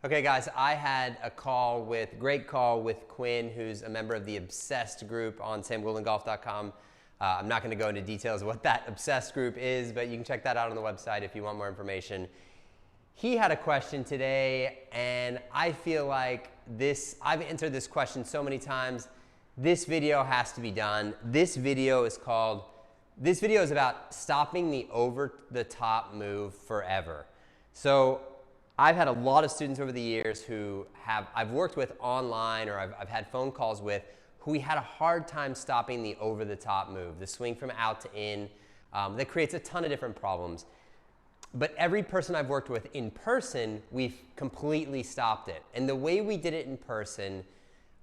Okay, guys, I had a great call with Quinn, who's a member of the Obsessed group on samgouldengolf.com. I'm not going to go into details of what that Obsessed group is, but you can check that out on the website if you want more information. He had a question today, and I feel like I've answered this question so many times. This video has to be done. This video is about stopping the over-the-top move forever. So I've had a lot of students over the years who I've worked with online, or I've had phone calls with, who we had a hard time stopping the over-the-top move, the swing from out to in. That creates a ton of different problems. But every person I've worked with in person, we've completely stopped it. And the way we did it in person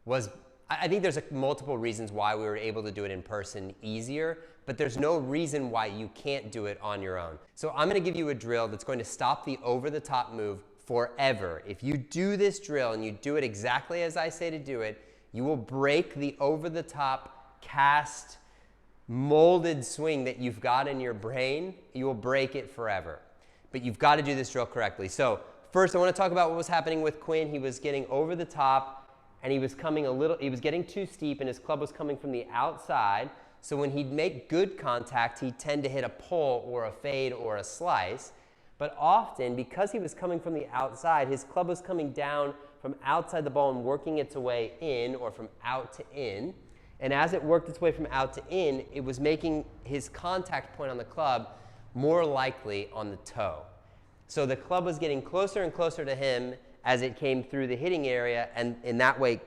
was, I think there's multiple reasons why we were able to do it in person easier, but there's no reason why you can't do it on your own. So I'm going to give you a drill that's going to stop the over-the-top move forever. If you do this drill and you do it exactly as I say to do it, you will break the over-the-top cast molded swing that you've got in your brain. You will break it forever. But you've got to do this drill correctly. So first I want to talk about what was happening with Quinn. He was getting over the top, and he was getting too steep, and his club was coming from the outside. So when he'd make good contact, he'd tend to hit a pull or a fade or a slice. But often, because he was coming from the outside, his club was coming down from outside the ball and working its way in, or from out to in. And as it worked its way from out to in, it was making his contact point on the club more likely on the toe. So the club was getting closer and closer to him as it came through the hitting area, and in that way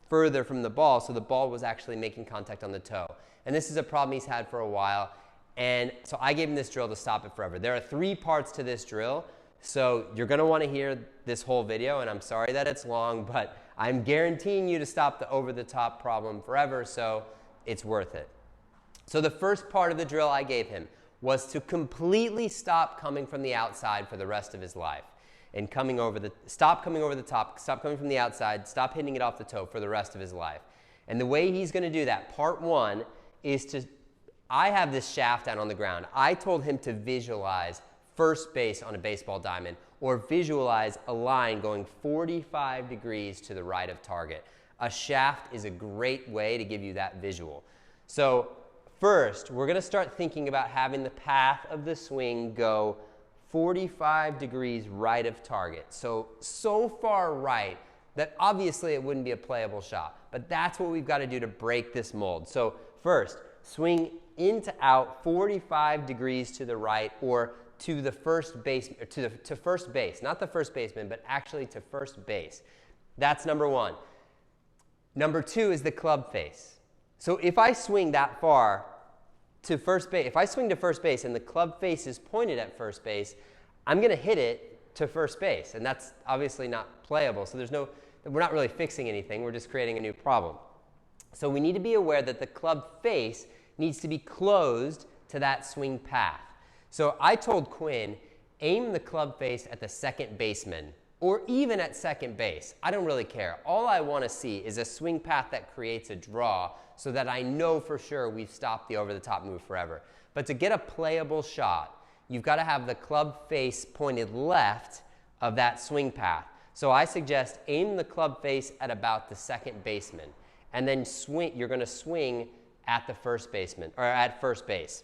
further from the ball, so the ball was actually making contact on the toe. And this is a problem he's had for a while. And so I gave him this drill to stop it forever. There are 3 parts to this drill, so you're going to want to hear this whole video, and I'm sorry that it's long, but I'm guaranteeing you to stop the over-the-top problem forever, so it's worth it. So the first part of the drill I gave him was to completely stop coming from the outside for the rest of his life, and stop coming over the top, stop coming from the outside, stop hitting it off the toe for the rest of his life. And the way he's going to do that, part 1, is I have this shaft down on the ground. I told him to visualize first base on a baseball diamond, or visualize a line going 45 degrees to the right of target. A shaft is a great way to give you that visual. So first, we're going to start thinking about having the path of the swing go 45 degrees right of target. So far right that obviously it wouldn't be a playable shot. But that's what we've got to do to break this mold. So first, swing in to out 45 degrees to the right, or to the first base, to first base, not the first baseman, but actually to first base. That's number 1. Number 2 is the club face. So if I swing that far to first base, if I swing to first base and the club face is pointed at first base, I'm going to hit it to first base, and that's obviously not playable. So we're not really fixing anything. We're just creating a new problem. So we need to be aware that the club face needs to be closed to that swing path. So I told Quinn, aim the club face at the second baseman, or even at second base. I don't really care. All I want to see is a swing path that creates a draw, so that I know for sure we've stopped the over-the-top move forever. But to get a playable shot, you've got to have the club face pointed left of that swing path. So I suggest aim the club face at about the second baseman, and then you're going to swing at the first baseman, or at first base.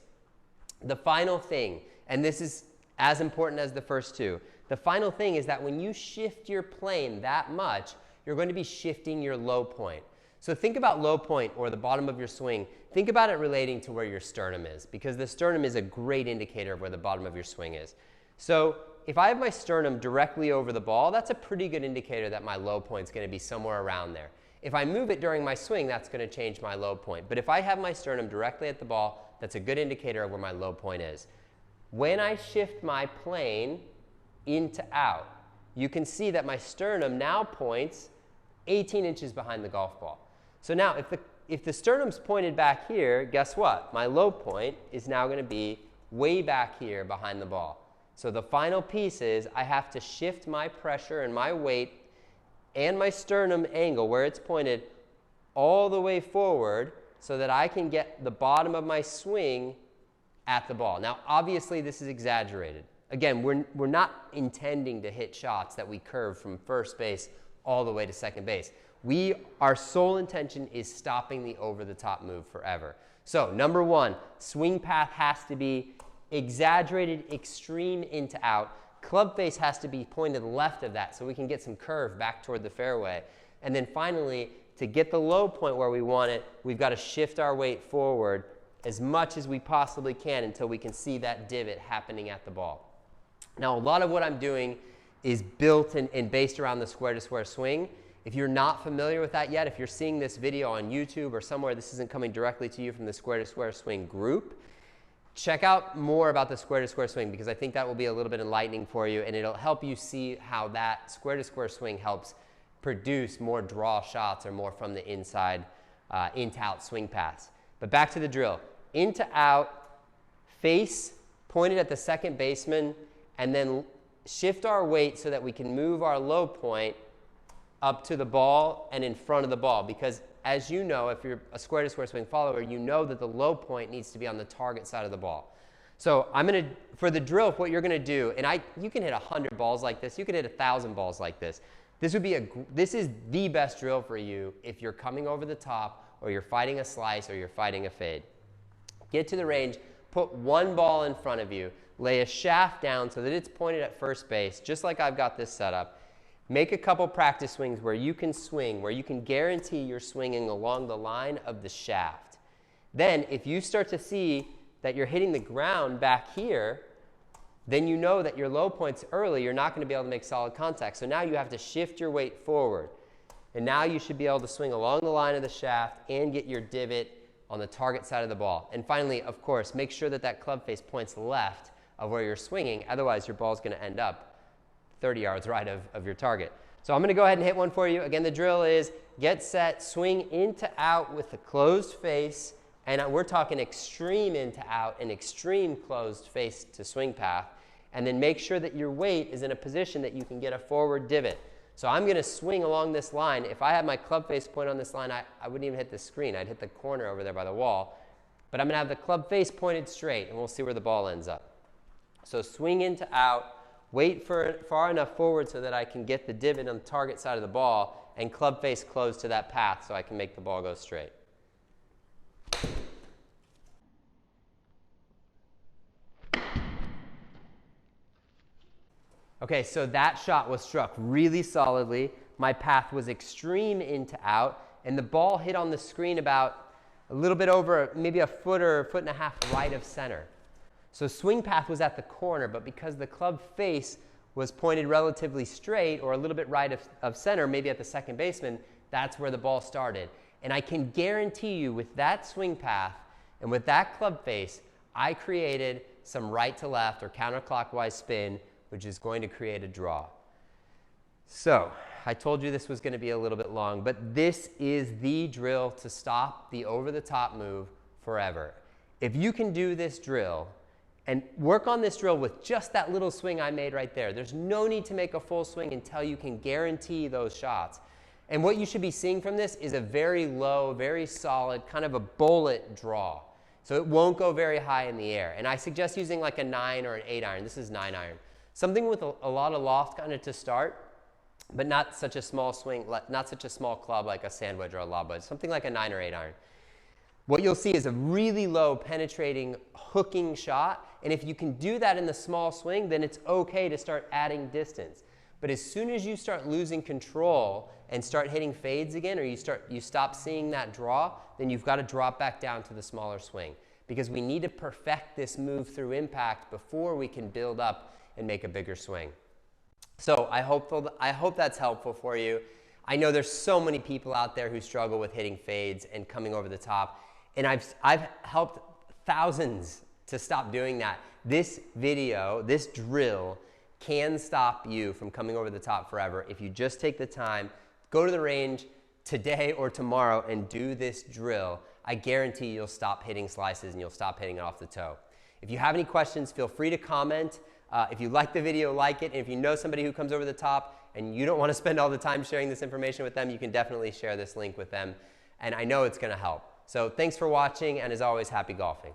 The final thing, and this is as important as the first 2, the final thing is that when you shift your plane that much, you're going to be shifting your low point. So think about low point, or the bottom of your swing. Think about it relating to where your sternum is, because the sternum is a great indicator of where the bottom of your swing is. So if I have my sternum directly over the ball, that's a pretty good indicator that my low point is going to be somewhere around there. If I move it during my swing, that's going to change my low point. But if I have my sternum directly at the ball, that's a good indicator of where my low point is. When I shift my plane in to out, you can see that my sternum now points 18 inches behind the golf ball. So now if the sternum's pointed back here, guess what? My low point is now going to be way back here behind the ball. So the final piece is I have to shift my pressure and my weight and my sternum angle where it's pointed all the way forward, so that I can get the bottom of my swing at the ball. Now, obviously, this is exaggerated. Again, we're not intending to hit shots that we curve from first base all the way to second base. Our sole intention is stopping the over-the-top move forever. So number one, swing path has to be exaggerated, extreme into out. Club face has to be pointed left of that so we can get some curve back toward the fairway. And then finally, to get the low point where we want it, we've got to shift our weight forward as much as we possibly can until we can see that divot happening at the ball. Now, a lot of what I'm doing is built and based around the square-to-square swing. If you're not familiar with that yet, if you're seeing this video on YouTube or somewhere this isn't coming directly to you from the square-to-square swing group, check out more about the square-to-square swing because I think that will be a little bit enlightening for you and it'll help you see how that square-to-square swing helps produce more draw shots or more from the inside into out swing paths. But back to the drill. Into out, face pointed at the second baseman, and then shift our weight so that we can move our low point up to the ball and in front of the ball. Because as you know, if you're a square-to-square swing follower, you know that the low point needs to be on the target side of the ball. So for the drill, what you're gonna do, and you can hit 100 balls like this, you can hit 1,000 balls like this. This is the best drill for you if you're coming over the top or you're fighting a slice or you're fighting a fade. Get to the range, put one ball in front of you, lay a shaft down so that it's pointed at first base, just like I've got this set up. Make a couple practice swings where you can swing, where you can guarantee you're swinging along the line of the shaft. Then if you start to see that you're hitting the ground back here, then you know that your low point's early, you're not going to be able to make solid contact. So now you have to shift your weight forward. And now you should be able to swing along the line of the shaft and get your divot on the target side of the ball. And finally, of course, make sure that that club face points left of where you're swinging. Otherwise, your ball's going to end up 30 yards right of your target. So I'm going to go ahead and hit one for you. Again, the drill is get set, swing into out with the closed face. And we're talking extreme into out and extreme closed face to swing path. And then make sure that your weight is in a position that you can get a forward divot. So I'm going to swing along this line. If I had my club face point on this line, I wouldn't even hit the screen. I'd hit the corner over there by the wall. But I'm going to have the club face pointed straight, and we'll see where the ball ends up. So swing into out, wait for it far enough forward so that I can get the divot on the target side of the ball, and club face close to that path so I can make the ball go straight. Okay, so that shot was struck really solidly. My path was extreme into out, and the ball hit on the screen about a little bit over maybe a foot or a foot and a half right of center. So swing path was at the corner, but because the club face was pointed relatively straight or a little bit right of center, maybe at the second baseman, that's where the ball started. And I can guarantee you with that swing path and with that club face, I created some right to left or counterclockwise spin, which is going to create a draw. So I told you this was going to be a little bit long, but this is the drill to stop the over-the-top move forever. If you can do this drill and work on this drill with just that little swing I made right there, there's no need to make a full swing until you can guarantee those shots. And what you should be seeing from this is a very low, very solid, kind of a bullet draw. So it won't go very high in the air. And I suggest using like a 9 or an 8 iron. This is 9 iron. Something with a lot of loft kind of to start, but not such a small swing, not such a small club like a sand wedge or a lob wedge. Something like a 9 or 8 iron. What you'll see is a really low penetrating hooking shot. And if you can do that in the small swing, then it's okay to start adding distance. But as soon as you start losing control and start hitting fades again, or you stop seeing that draw, then you've got to drop back down to the smaller swing. Because we need to perfect this move through impact before we can build up and make a bigger swing. So I hope that's helpful for you. I know there's so many people out there who struggle with hitting fades and coming over the top. And I've helped thousands to stop doing that. This video, this drill, can stop you from coming over the top forever if you just take the time, go to the range today or tomorrow and do this drill. I guarantee you'll stop hitting slices and you'll stop hitting it off the toe. If you have any questions, feel free to comment. If you like the video, like it. And if you know somebody who comes over the top and you don't want to spend all the time sharing this information with them, you can definitely share this link with them. And I know it's going to help. So thanks for watching, and as always, happy golfing.